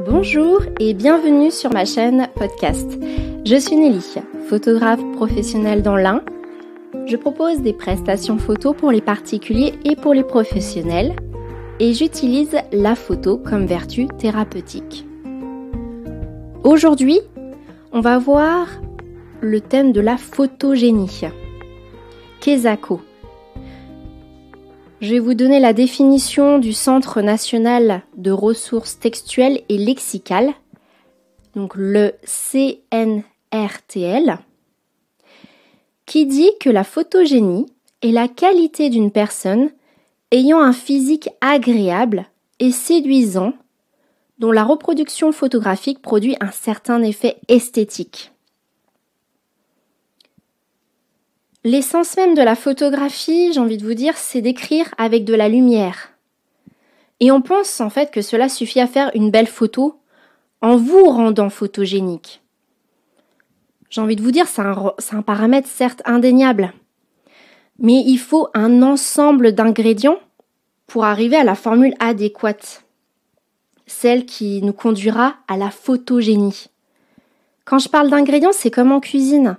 Bonjour et bienvenue sur ma chaîne podcast. Je suis Nelly, photographe professionnelle dans l'Ain. Je propose des prestations photos pour les particuliers et pour les professionnels et j'utilise la photo comme vertu thérapeutique. Aujourd'hui, on va voir le thème de la photogénie. Kesako. Je vais vous donner la définition du Centre national de ressources textuelles et lexicales, donc le CNRTL, qui dit que la photogénie est la qualité d'une personne ayant un physique agréable et séduisant, dont la reproduction photographique produit un certain effet esthétique. L'essence même de la photographie, j'ai envie de vous dire, c'est d'écrire avec de la lumière. Et on pense en fait que cela suffit à faire une belle photo en vous rendant photogénique. J'ai envie de vous dire, c'est un paramètre certes indéniable, mais il faut un ensemble d'ingrédients pour arriver à la formule adéquate, celle qui nous conduira à la photogénie. Quand je parle d'ingrédients, c'est comme en cuisine.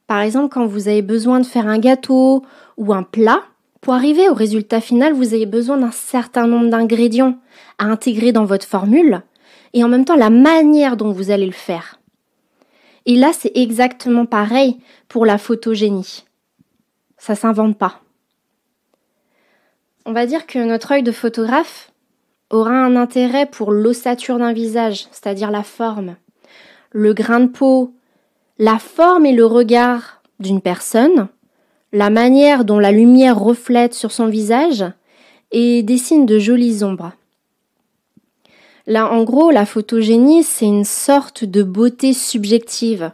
Par exemple, quand vous avez besoin de faire un gâteau ou un plat, pour arriver au résultat final, vous avez besoin d'un certain nombre d'ingrédients à intégrer dans votre formule et en même temps la manière dont vous allez le faire. Et là, c'est exactement pareil pour la photogénie. Ça ne s'invente pas. On va dire que notre œil de photographe aura un intérêt pour l'ossature d'un visage, c'est-à-dire la forme, le grain de peau, la forme et le regard d'une personne, la manière dont la lumière reflète sur son visage et dessine de jolies ombres. Là, en gros, la photogénie, c'est une sorte de beauté subjective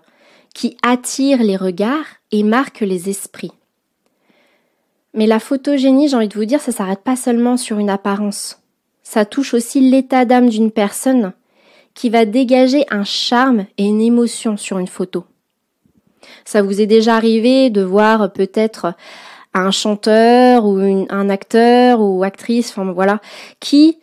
qui attire les regards et marque les esprits. Mais la photogénie, j'ai envie de vous dire, ça ne s'arrête pas seulement sur une apparence. Ça touche aussi l'état d'âme d'une personne qui va dégager un charme et une émotion sur une photo. Ça vous est déjà arrivé de voir peut-être un chanteur ou un acteur ou actrice, enfin voilà, qui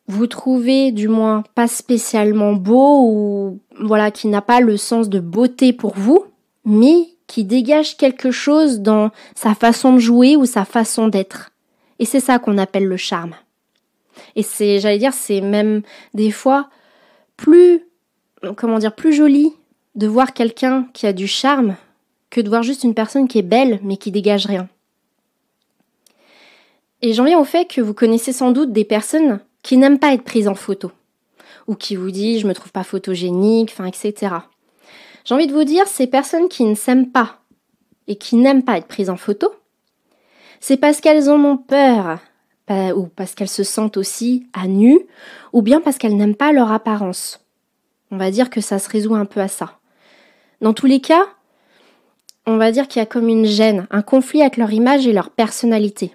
vous trouvez du moins pas spécialement beau ou voilà, qui n'a pas le sens de beauté pour vous, mais qui dégage quelque chose dans sa façon de jouer ou sa façon d'être. Et c'est ça qu'on appelle le charme. Et c'est même des fois plus joli de voir quelqu'un qui a du charme que de voir juste une personne qui est belle mais qui dégage rien. Et j'en viens au fait que vous connaissez sans doute des personnes qui n'aiment pas être prises en photo ou qui vous disent « je me trouve pas photogénique », etc. J'ai envie de vous dire, ces personnes qui ne s'aiment pas et qui n'aiment pas être prises en photo, c'est parce qu'elles en ont peur ou parce qu'elles se sentent aussi à nu ou bien parce qu'elles n'aiment pas leur apparence. On va dire que ça se résout un peu à ça. Dans tous les cas, on va dire qu'il y a comme une gêne, un conflit avec leur image et leur personnalité.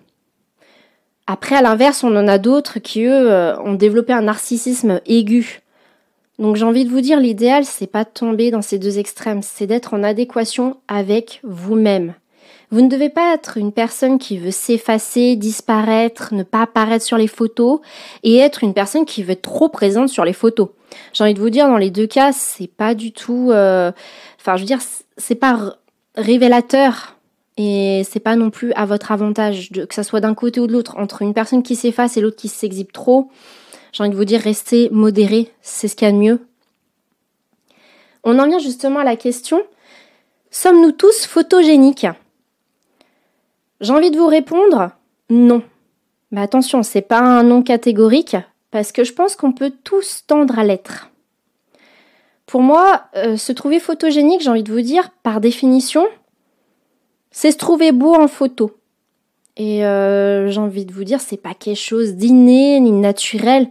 Après, à l'inverse, on en a d'autres qui, eux, ont développé un narcissisme aigu. Donc j'ai envie de vous dire, l'idéal, c'est pas de tomber dans ces deux extrêmes, c'est d'être en adéquation avec vous-même. Vous ne devez pas être une personne qui veut s'effacer, disparaître, ne pas apparaître sur les photos et être une personne qui veut être trop présente sur les photos. J'ai envie de vous dire, dans les deux cas, c'est pas du tout... c'est pas révélateur et c'est pas non plus à votre avantage, que ça soit d'un côté ou de l'autre, entre une personne qui s'efface et l'autre qui s'exhibe trop. J'ai envie de vous dire, restez modéré, c'est ce qu'il y a de mieux. On en vient justement à la question, sommes-nous tous photogéniques ? J'ai envie de vous répondre, non. Mais attention, c'est pas un non catégorique, parce que je pense qu'on peut tous tendre à l'être. Pour moi, se trouver photogénique, j'ai envie de vous dire, par définition, c'est se trouver beau en photo. Et j'ai envie de vous dire, c'est pas quelque chose d'inné ni naturel.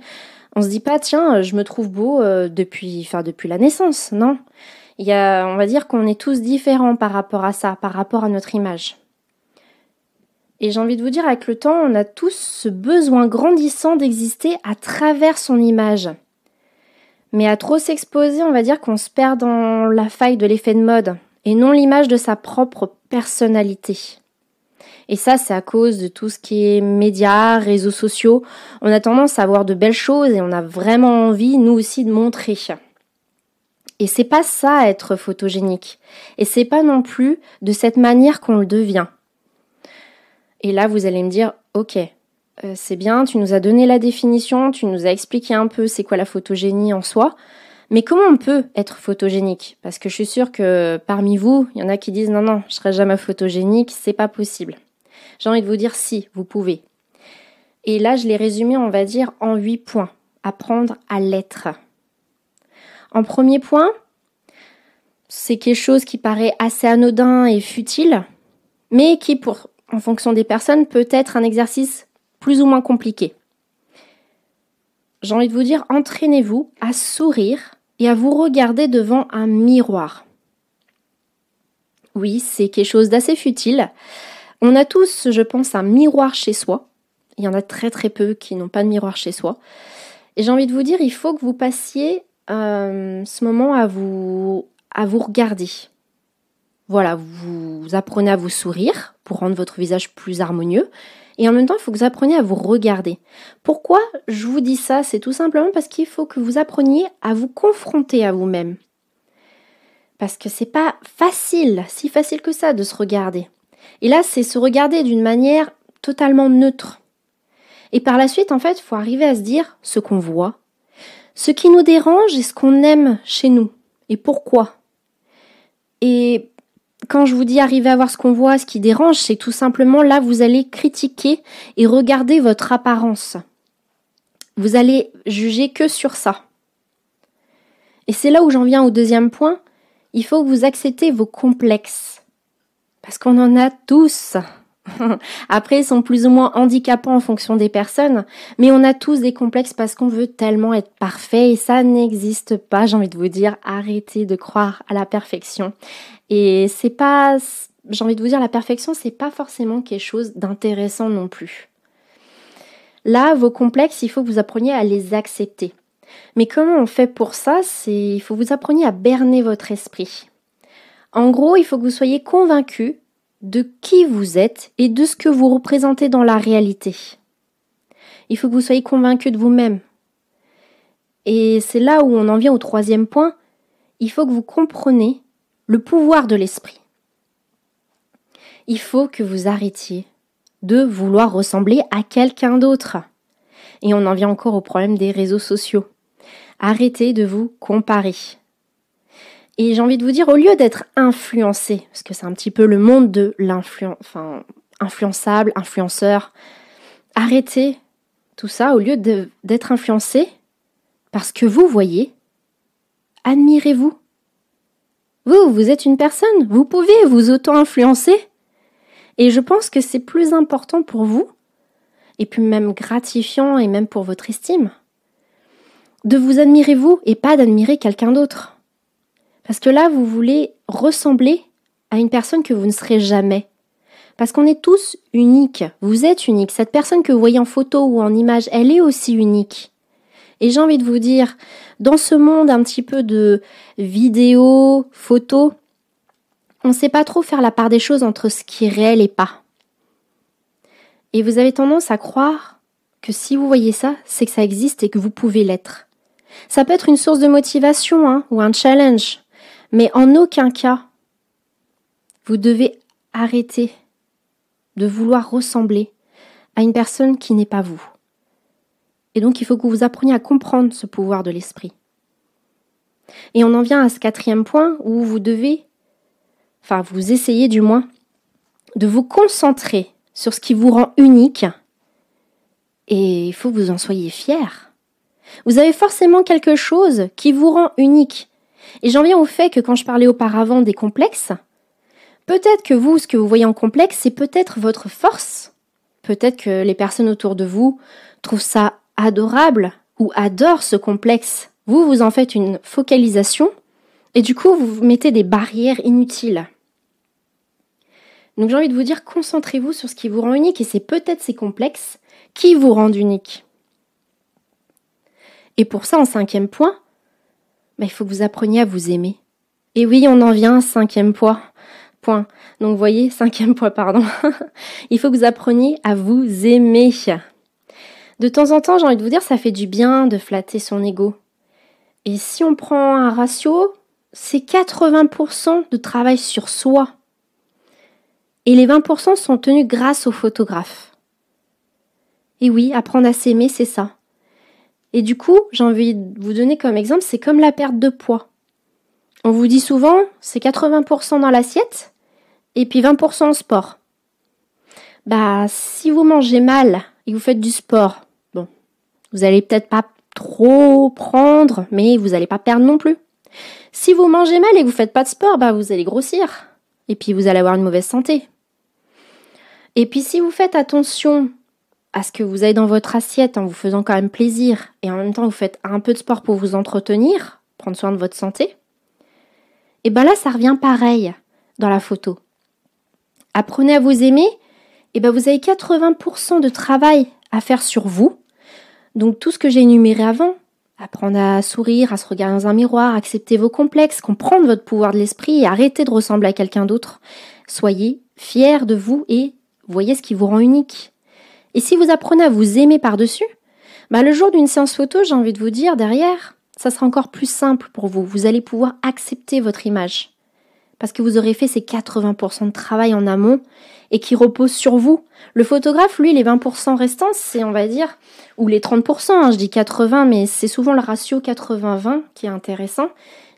On se dit pas, tiens, je me trouve beau depuis la naissance, non. On va dire qu'on est tous différents par rapport à ça, par rapport à notre image. Et j'ai envie de vous dire, avec le temps, on a tous ce besoin grandissant d'exister à travers son image. Mais à trop s'exposer, on va dire qu'on se perd dans la faille de l'effet de mode et non l'image de sa propre personnalité. Et ça, c'est à cause de tout ce qui est médias, réseaux sociaux. On a tendance à voir de belles choses et on a vraiment envie, nous aussi, de montrer. Et c'est pas ça, être photogénique. Et c'est pas non plus de cette manière qu'on le devient. Et là, vous allez me dire, ok, c'est bien, tu nous as donné la définition, tu nous as expliqué un peu c'est quoi la photogénie en soi, mais comment on peut être photogénique? Parce que je suis sûre que parmi vous, il y en a qui disent non, je serai jamais photogénique, c'est pas possible. J'ai envie de vous dire si, vous pouvez. Et là, je l'ai résumé, on va dire, en 8 points. Apprendre à l'être. En premier point, c'est quelque chose qui paraît assez anodin et futile, mais qui, en fonction des personnes, peut être un exercice plus ou moins compliqué. J'ai envie de vous dire, entraînez-vous à sourire et à vous regarder devant un miroir. Oui, c'est quelque chose d'assez futile. On a tous, je pense, un miroir chez soi. Il y en a très très peu qui n'ont pas de miroir chez soi. Et j'ai envie de vous dire, il faut que vous passiez ce moment à vous regarder. Voilà, vous apprenez à vous sourire pour rendre votre visage plus harmonieux. Et en même temps, il faut que vous appreniez à vous regarder. Pourquoi je vous dis ça? C'est tout simplement parce qu'il faut que vous appreniez à vous confronter à vous-même. Parce que c'est pas facile, si facile que ça, de se regarder. Et là, c'est se regarder d'une manière totalement neutre. Et par la suite, en fait, il faut arriver à se dire ce qu'on voit, ce qui nous dérange et ce qu'on aime chez nous. Et pourquoi? Et quand je vous dis arriver à voir ce qu'on voit, ce qui dérange, c'est tout simplement là, vous allez critiquer et regarder votre apparence. Vous allez juger que sur ça. Et c'est là où j'en viens au deuxième point. Il faut que vous acceptez vos complexes. Parce qu'on en a tous. Après, ils sont plus ou moins handicapants en fonction des personnes, mais on a tous des complexes parce qu'on veut tellement être parfait et ça n'existe pas, j'ai envie de vous dire, arrêtez de croire à la perfection. Et c'est pas, j'ai envie de vous dire, la perfection, c'est pas forcément quelque chose d'intéressant non plus. Là, vos complexes, il faut que vous appreniez à les accepter. Mais comment on fait pour ça? Il faut que vous appreniez à berner votre esprit. En gros, il faut que vous soyez convaincu de qui vous êtes et de ce que vous représentez dans la réalité. Il faut que vous soyez convaincu de vous-même. Et c'est là où on en vient au troisième point. Il faut que vous compreniez le pouvoir de l'esprit. Il faut que vous arrêtiez de vouloir ressembler à quelqu'un d'autre. Et on en vient encore au problème des réseaux sociaux. Arrêtez de vous comparer. Et j'ai envie de vous dire, au lieu d'être influencé, parce que c'est un petit peu le monde de influençable, influenceur, arrêtez tout ça au lieu d'être influencé parce que vous voyez, admirez-vous. Vous êtes une personne, vous pouvez vous auto-influencer. Et je pense que c'est plus important pour vous, et puis même gratifiant et même pour votre estime, de vous admirer vous et pas d'admirer quelqu'un d'autre. Parce que là, vous voulez ressembler à une personne que vous ne serez jamais. Parce qu'on est tous uniques. Vous êtes uniques. Cette personne que vous voyez en photo ou en image, elle est aussi unique. Et j'ai envie de vous dire, dans ce monde un petit peu de vidéos, photos, on ne sait pas trop faire la part des choses entre ce qui est réel et pas. Et vous avez tendance à croire que si vous voyez ça, c'est que ça existe et que vous pouvez l'être. Ça peut être une source de motivation ou un challenge. Mais en aucun cas, vous devez arrêter de vouloir ressembler à une personne qui n'est pas vous. Et donc, il faut que vous appreniez à comprendre ce pouvoir de l'esprit. Et on en vient à ce quatrième point où vous essayez du moins, de vous concentrer sur ce qui vous rend unique. Et il faut que vous en soyez fiers. Vous avez forcément quelque chose qui vous rend unique. Et j'en viens au fait que quand je parlais auparavant des complexes, peut-être que vous, ce que vous voyez en complexe, c'est peut-être votre force. Peut-être que les personnes autour de vous trouvent ça adorable ou adorent ce complexe. Vous en faites une focalisation et du coup, vous mettez des barrières inutiles. Donc j'ai envie de vous dire, concentrez-vous sur ce qui vous rend unique et c'est peut-être ces complexes qui vous rendent unique. Et pour ça, en cinquième point, il faut que vous appreniez à vous aimer. Et oui, on en vient à un cinquième point. point. Donc, vous voyez, 5e point, pardon. Il faut que vous appreniez à vous aimer. De temps en temps, j'ai envie de vous dire, ça fait du bien de flatter son ego. Et si on prend un ratio, c'est 80% de travail sur soi. Et les 20% sont tenus grâce au photographe. Et oui, apprendre à s'aimer, c'est ça. Et du coup, j'ai envie de vous donner comme exemple, c'est comme la perte de poids. On vous dit souvent, c'est 80% dans l'assiette et puis 20% en sport. Si vous mangez mal et que vous faites du sport, bon, vous allez peut-être pas trop prendre, mais vous n'allez pas perdre non plus. Si vous mangez mal et que vous faites pas de sport, vous allez grossir. Et puis vous allez avoir une mauvaise santé. Et puis si vous faites attention à ce que vous avez dans votre assiette en vous faisant quand même plaisir et en même temps vous faites un peu de sport pour vous entretenir, prendre soin de votre santé, et là ça revient pareil dans la photo. Apprenez à vous aimer, et vous avez 80% de travail à faire sur vous. Donc tout ce que j'ai énuméré avant, apprendre à sourire, à se regarder dans un miroir, accepter vos complexes, comprendre votre pouvoir de l'esprit et arrêter de ressembler à quelqu'un d'autre. Soyez fiers de vous et voyez ce qui vous rend unique. Et si vous apprenez à vous aimer par-dessus, le jour d'une séance photo, j'ai envie de vous dire, derrière, ça sera encore plus simple pour vous. Vous allez pouvoir accepter votre image. Parce que vous aurez fait ces 80% de travail en amont et qui repose sur vous. Le photographe, lui, les 20% restants, c'est, on va dire, ou les 30%, je dis 80, mais c'est souvent le ratio 80-20 qui est intéressant.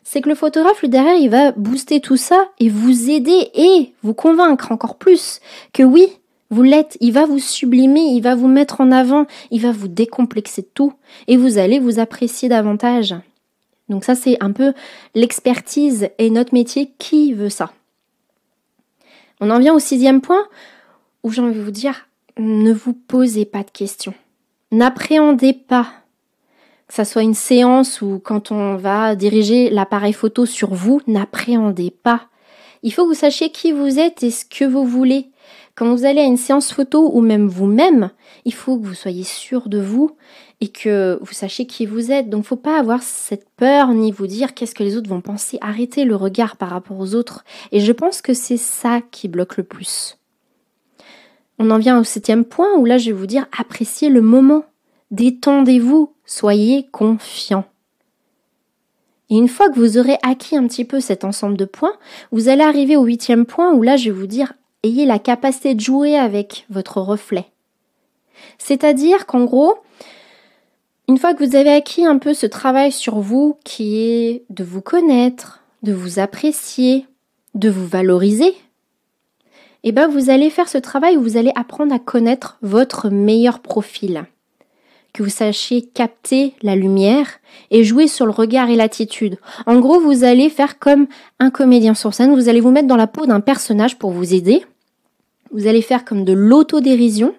C'est que le photographe, lui, derrière, il va booster tout ça et vous aider et vous convaincre encore plus que oui, vous l'êtes. Il va vous sublimer, il va vous mettre en avant, il va vous décomplexer de tout et vous allez vous apprécier davantage. Donc ça, c'est un peu l'expertise et notre métier qui veut ça. On en vient au 6e point où j'ai envie de vous dire, ne vous posez pas de questions. N'appréhendez pas, que ça soit une séance ou quand on va diriger l'appareil photo sur vous, n'appréhendez pas. Il faut que vous sachiez qui vous êtes et ce que vous voulez. Quand vous allez à une séance photo ou même vous-même, il faut que vous soyez sûr de vous et que vous sachiez qui vous êtes. Donc, il ne faut pas avoir cette peur ni vous dire qu'est-ce que les autres vont penser. Arrêtez le regard par rapport aux autres. Et je pense que c'est ça qui bloque le plus. On en vient au 7e point où là, je vais vous dire appréciez le moment. Détendez-vous. Soyez confiants. Et une fois que vous aurez acquis un petit peu cet ensemble de points, vous allez arriver au 8e point où là, je vais vous dire ayez la capacité de jouer avec votre reflet. C'est-à-dire qu'en gros, une fois que vous avez acquis un peu ce travail sur vous qui est de vous connaître, de vous apprécier, de vous valoriser, vous allez faire ce travail où vous allez apprendre à connaître votre meilleur profil. Que vous sachiez capter la lumière et jouer sur le regard et l'attitude. En gros, vous allez faire comme un comédien sur scène, vous allez vous mettre dans la peau d'un personnage pour vous aider. Vous allez faire comme de l'autodérision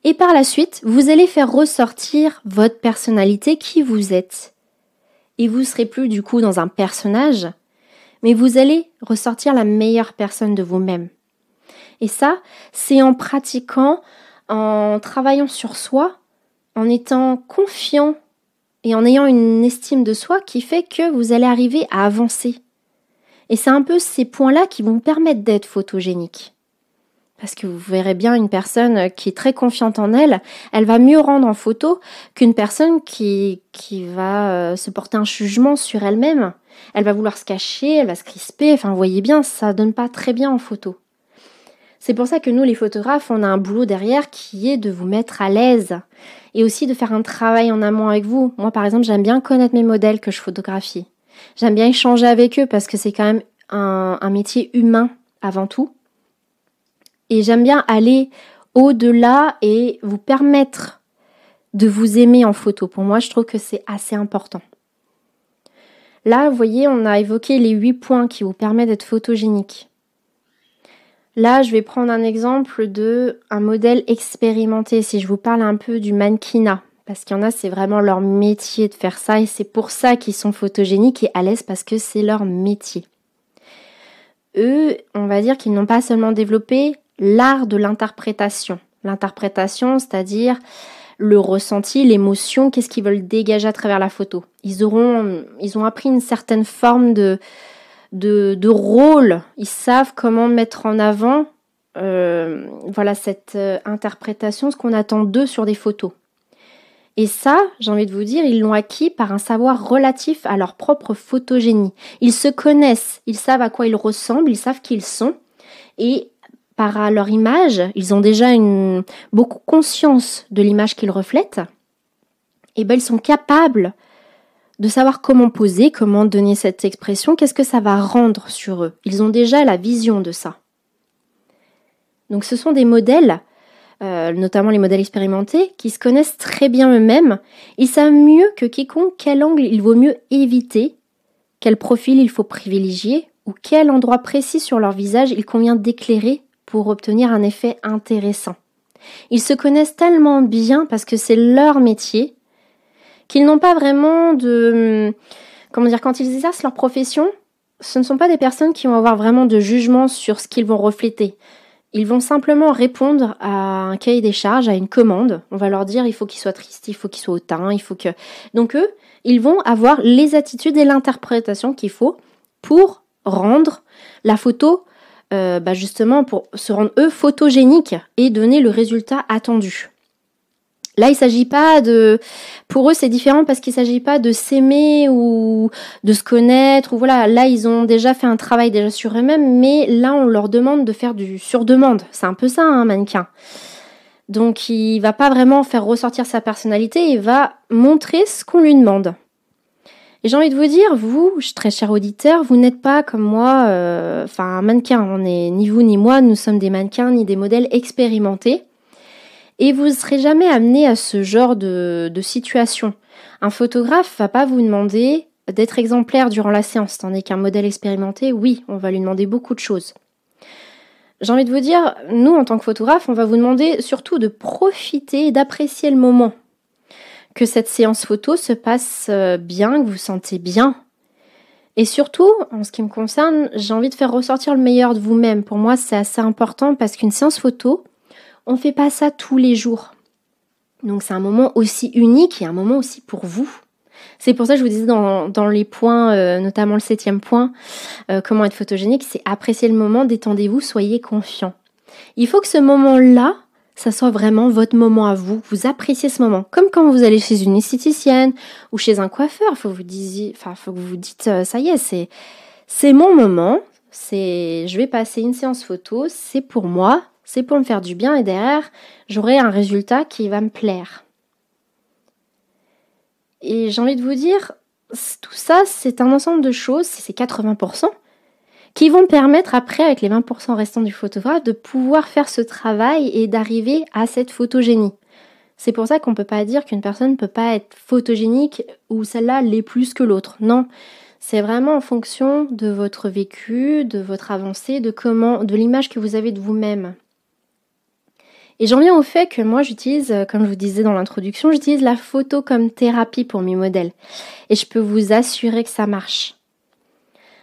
et par la suite, vous allez faire ressortir votre personnalité, qui vous êtes. Et vous ne serez plus du coup dans un personnage, mais vous allez ressortir la meilleure personne de vous-même. Et ça, c'est en pratiquant, en travaillant sur soi, en étant confiant et en ayant une estime de soi qui fait que vous allez arriver à avancer. Et c'est un peu ces points-là qui vont vous permettre d'être photogénique. Parce que vous verrez bien une personne qui est très confiante en elle, elle va mieux rendre en photo qu'une personne qui va se porter un jugement sur elle-même. Elle va vouloir se cacher, elle va se crisper, vous voyez bien, ça donne pas très bien en photo. C'est pour ça que nous, les photographes, on a un boulot derrière qui est de vous mettre à l'aise et aussi de faire un travail en amont avec vous. Moi, par exemple, j'aime bien connaître mes modèles que je photographie. J'aime bien échanger avec eux parce que c'est quand même un métier humain avant tout. Et j'aime bien aller au-delà et vous permettre de vous aimer en photo. Pour moi, je trouve que c'est assez important. Là, vous voyez, on a évoqué les 8 points qui vous permettent d'être photogénique. Là, je vais prendre un exemple d'un modèle expérimenté. Si je vous parle un peu du mannequinat, parce qu'il y en a, c'est vraiment leur métier de faire ça et c'est pour ça qu'ils sont photogéniques et à l'aise parce que c'est leur métier. Eux, on va dire qu'ils n'ont pas seulement développé l'art de l'interprétation. L'interprétation, c'est-à-dire le ressenti, l'émotion, qu'est-ce qu'ils veulent dégager à travers la photo. Ils ont appris une certaine forme de rôle. Ils savent comment mettre en avant cette interprétation, ce qu'on attend d'eux sur des photos. Et ça, j'ai envie de vous dire, ils l'ont acquis par un savoir relatif à leur propre photogénie. Ils se connaissent, ils savent à quoi ils ressemblent, ils savent qui ils sont. Et par leur image, ils ont déjà beaucoup conscience de l'image qu'ils reflètent. Et ils sont capables de savoir comment poser, comment donner cette expression, qu'est-ce que ça va rendre sur eux. Ils ont déjà la vision de ça. Donc ce sont des modèles, notamment les modèles expérimentés, qui se connaissent très bien eux-mêmes. Ils savent mieux que quiconque quel angle il vaut mieux éviter, quel profil il faut privilégier, ou quel endroit précis sur leur visage il convient d'éclairer pour obtenir un effet intéressant. Ils se connaissent tellement bien parce que c'est leur métier qu'ils n'ont pas vraiment quand ils exercent leur profession, ce ne sont pas des personnes qui vont avoir vraiment de jugement sur ce qu'ils vont refléter. Ils vont simplement répondre à un cahier des charges, à une commande. On va leur dire il faut qu'il soit triste, il faut qu'il soit hautain, il faut que... Donc eux, ils vont avoir les attitudes et l'interprétation qu'il faut pour rendre la photo, justement pour se rendre eux photogéniques et donner le résultat attendu. Là, il s'agit pas de... Pour eux, c'est différent parce qu'il ne s'agit pas de s'aimer ou de se connaître. Ou voilà, là, ils ont déjà fait un travail déjà sur eux-mêmes, mais là, on leur demande de faire du sur-demande. C'est un peu ça, un mannequin. Donc, il va pas vraiment faire ressortir sa personnalité, il va montrer ce qu'on lui demande. Et j'ai envie de vous dire, vous, très cher auditeur, vous n'êtes pas comme moi, un mannequin. On n'est ni vous ni moi, nous sommes des mannequins ni des modèles expérimentés. Et vous ne serez jamais amené à ce genre de situation. Un photographe ne va pas vous demander d'être exemplaire durant la séance, tandis qu'un modèle expérimenté, oui, on va lui demander beaucoup de choses. J'ai envie de vous dire, nous, en tant que photographe, on va vous demander surtout de profiter et d'apprécier le moment. Que cette séance photo se passe bien, que vous vous sentez bien. Et surtout, en ce qui me concerne, j'ai envie de faire ressortir le meilleur de vous-même. Pour moi, c'est assez important parce qu'une séance photo, on ne fait pas ça tous les jours. Donc c'est un moment aussi unique et un moment aussi pour vous. C'est pour ça que je vous disais dans les points, notamment le 7e point, comment être photogénique, c'est apprécier le moment, détendez-vous, soyez confiants. Il faut que ce moment-là, ça soit vraiment votre moment à vous. Vous appréciez ce moment. Comme quand vous allez chez une esthéticienne ou chez un coiffeur, faut que vous dites, ça y est, c'est mon moment. Je vais passer une séance photo, c'est pour moi. C'est pour me faire du bien et derrière, j'aurai un résultat qui va me plaire. Et j'ai envie de vous dire, tout ça, c'est un ensemble de choses, c'est 80%, qui vont permettre après, avec les 20% restants du photographe, de pouvoir faire ce travail et d'arriver à cette photogénie. C'est pour ça qu'on ne peut pas dire qu'une personne ne peut pas être photogénique ou celle-là l'est plus que l'autre. Non, c'est vraiment en fonction de votre vécu, de votre avancée, de l'image que vous avez de vous-même. Et j'en viens au fait que moi j'utilise, comme je vous disais dans l'introduction, j'utilise la photo comme thérapie pour mes modèles. Et je peux vous assurer que ça marche.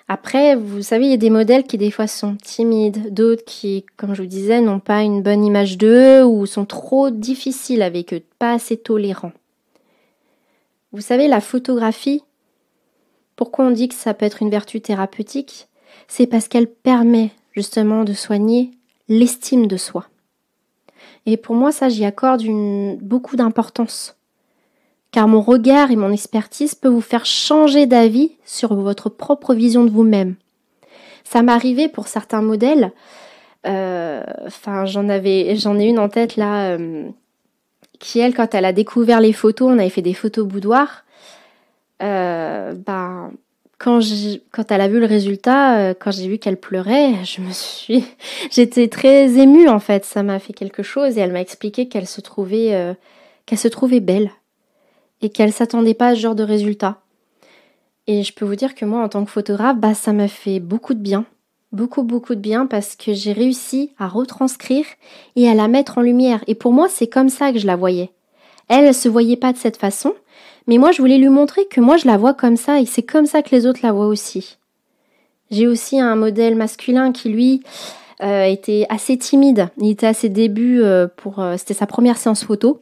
Après, vous savez, il y a des modèles qui des fois sont timides, d'autres qui, comme je vous disais, n'ont pas une bonne image d'eux ou sont trop difficiles avec eux, pas assez tolérants. Vous savez, la photographie, pourquoi on dit que ça peut être une vertu thérapeutique ? C'est parce qu'elle permet justement de soigner l'estime de soi. Et pour moi, ça, j'y accorde beaucoup d'importance. Car mon regard et mon expertise peuvent vous faire changer d'avis sur votre propre vision de vous-même. Ça m'est arrivé pour certains modèles. J'en ai une en tête là, qui elle, quand elle a découvert les photos, on avait fait des photos boudoir. Quand elle a vu le résultat, quand j'ai vu qu'elle pleurait, j'étais très émue en fait. Ça m'a fait quelque chose et elle m'a expliqué qu'elle se trouvait belle et qu'elle s'attendait pas à ce genre de résultat. Et je peux vous dire que moi, en tant que photographe, ça m'a fait beaucoup de bien, beaucoup de bien parce que j'ai réussi à retranscrire et à la mettre en lumière. Et pour moi, c'est comme ça que je la voyais. Elle se voyait pas de cette façon. Mais moi, je voulais lui montrer que moi, je la vois comme ça et c'est comme ça que les autres la voient aussi. J'ai aussi un modèle masculin qui, lui, était assez timide. Il était à ses débuts c'était sa première séance photo.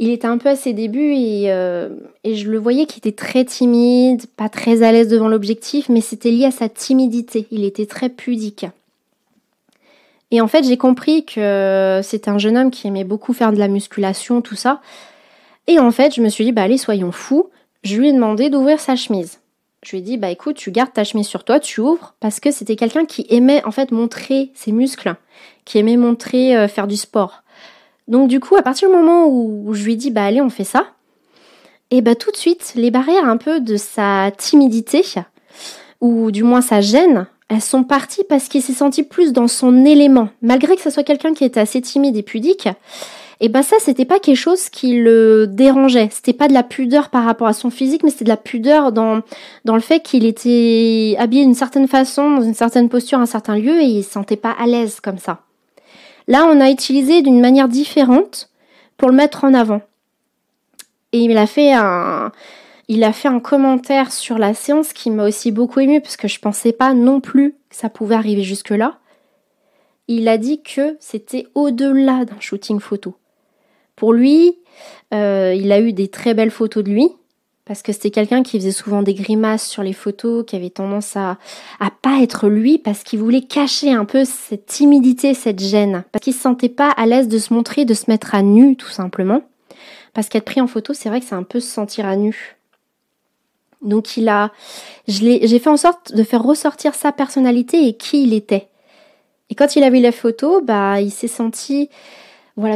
Il était un peu à ses débuts et je le voyais qu'il était très timide, pas très à l'aise devant l'objectif, mais c'était lié à sa timidité. Il était très pudique. Et en fait, j'ai compris que c'était un jeune homme qui aimait beaucoup faire de la musculation, tout ça. Et en fait, je me suis dit, allez, soyons fous. Je lui ai demandé d'ouvrir sa chemise. Je lui ai dit, écoute, tu gardes ta chemise sur toi, tu ouvres, parce que c'était quelqu'un qui aimait en fait montrer ses muscles, qui aimait montrer faire du sport. Donc du coup, à partir du moment où je lui ai dit, allez, on fait ça, et tout de suite, les barrières un peu de sa timidité, ou du moins sa gêne, elles sont parties parce qu'il s'est senti plus dans son élément. Malgré que ce soit quelqu'un qui était assez timide et pudique, ça, c'était pas quelque chose qui le dérangeait. C'était pas de la pudeur par rapport à son physique, mais c'était de la pudeur dans le fait qu'il était habillé d'une certaine façon, dans une certaine posture, à un certain lieu, et il se sentait pas à l'aise comme ça. Là, on a utilisé d'une manière différente pour le mettre en avant. Et il a fait un commentaire sur la séance qui m'a aussi beaucoup émue, parce que je pensais pas non plus que ça pouvait arriver jusque-là. Il a dit que c'était au-delà d'un shooting photo. Pour lui, il a eu des très belles photos de lui, parce que c'était quelqu'un qui faisait souvent des grimaces sur les photos, qui avait tendance à pas être lui, parce qu'il voulait cacher un peu cette timidité, cette gêne, parce qu'il se sentait pas à l'aise de se montrer, de se mettre à nu, tout simplement. Parce qu'être pris en photo, c'est vrai que c'est un peu se sentir à nu. Donc j'ai fait en sorte de faire ressortir sa personnalité et qui il était. Et quand il a vu la photo, il s'est senti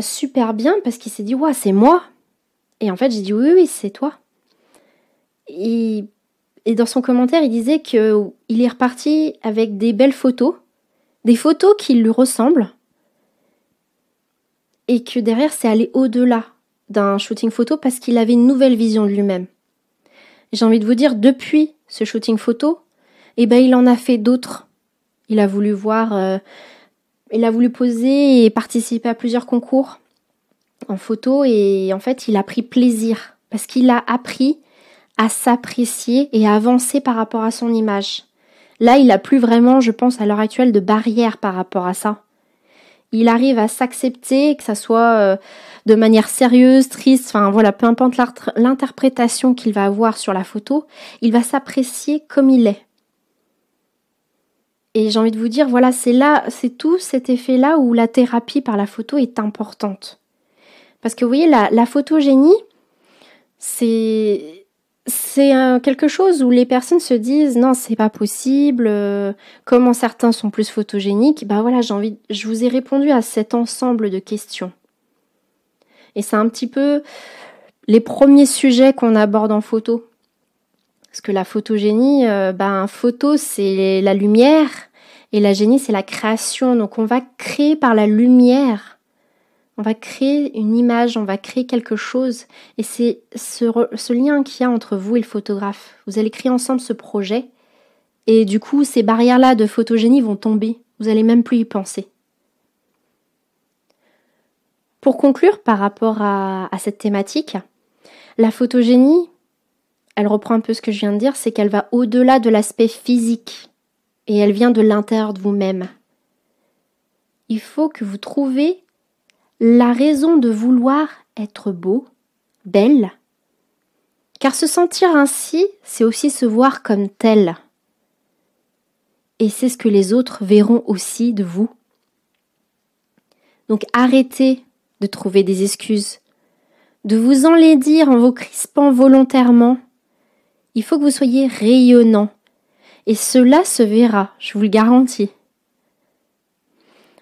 super bien, parce qu'il s'est dit « c'est moi !» Et en fait, j'ai dit « oui, c'est toi !» Et dans son commentaire, il disait qu'il est reparti avec des belles photos, des photos qui lui ressemblent, et que derrière, c'est allé au-delà d'un shooting photo parce qu'il avait une nouvelle vision de lui-même. J'ai envie de vous dire, depuis ce shooting photo, il en a fait d'autres. Il a voulu poser et participer à plusieurs concours en photo, et en fait, il a pris plaisir parce qu'il a appris à s'apprécier et à avancer par rapport à son image. Là, il n'a plus vraiment, je pense, à l'heure actuelle, de barrière par rapport à ça. Il arrive à s'accepter, que ça soit de manière sérieuse, triste, peu importe l'interprétation qu'il va avoir sur la photo, il va s'apprécier comme il est. Et j'ai envie de vous dire, c'est tout cet effet-là où la thérapie par la photo est importante. Parce que vous voyez, la photogénie, c'est quelque chose où les personnes se disent non, c'est pas possible, comment certains sont plus photogéniques. Je vous ai répondu à cet ensemble de questions. Et c'est un petit peu les premiers sujets qu'on aborde en photo. Parce que la photogénie, photo c'est la lumière et la génie c'est la création. Donc on va créer par la lumière. On va créer une image, on va créer quelque chose. Et c'est ce lien qu'il y a entre vous et le photographe. Vous allez créer ensemble ce projet. Et du coup, ces barrières-là de photogénie vont tomber. Vous n'allez même plus y penser. Pour conclure par rapport à cette thématique, la photogénie, elle reprend un peu ce que je viens de dire, c'est qu'elle va au-delà de l'aspect physique. Et elle vient de l'intérieur de vous-même. Il faut que vous trouviez la raison de vouloir être beau, belle, car se sentir ainsi, c'est aussi se voir comme tel. Et c'est ce que les autres verront aussi de vous. Donc arrêtez de trouver des excuses, de vous enlaidir en vous crispant volontairement. Il faut que vous soyez rayonnant, et cela se verra, je vous le garantis.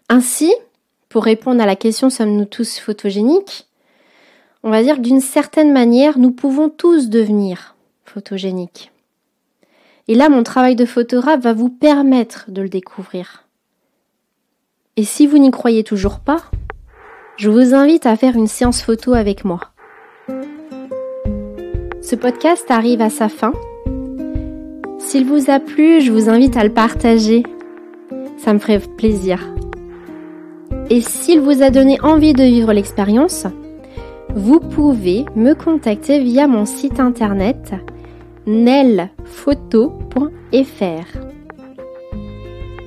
Ainsi, pour répondre à la question « Sommes-nous tous photogéniques ?», on va dire que d'une certaine manière, nous pouvons tous devenir photogéniques. Et là, mon travail de photographe va vous permettre de le découvrir. Et si vous n'y croyez toujours pas, je vous invite à faire une séance photo avec moi. Ce podcast arrive à sa fin. S'il vous a plu, je vous invite à le partager. Ça me ferait plaisir. Et s'il vous a donné envie de vivre l'expérience, vous pouvez me contacter via mon site internet nelphoto.fr.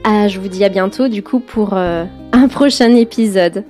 Je vous dis à bientôt du coup pour un prochain épisode.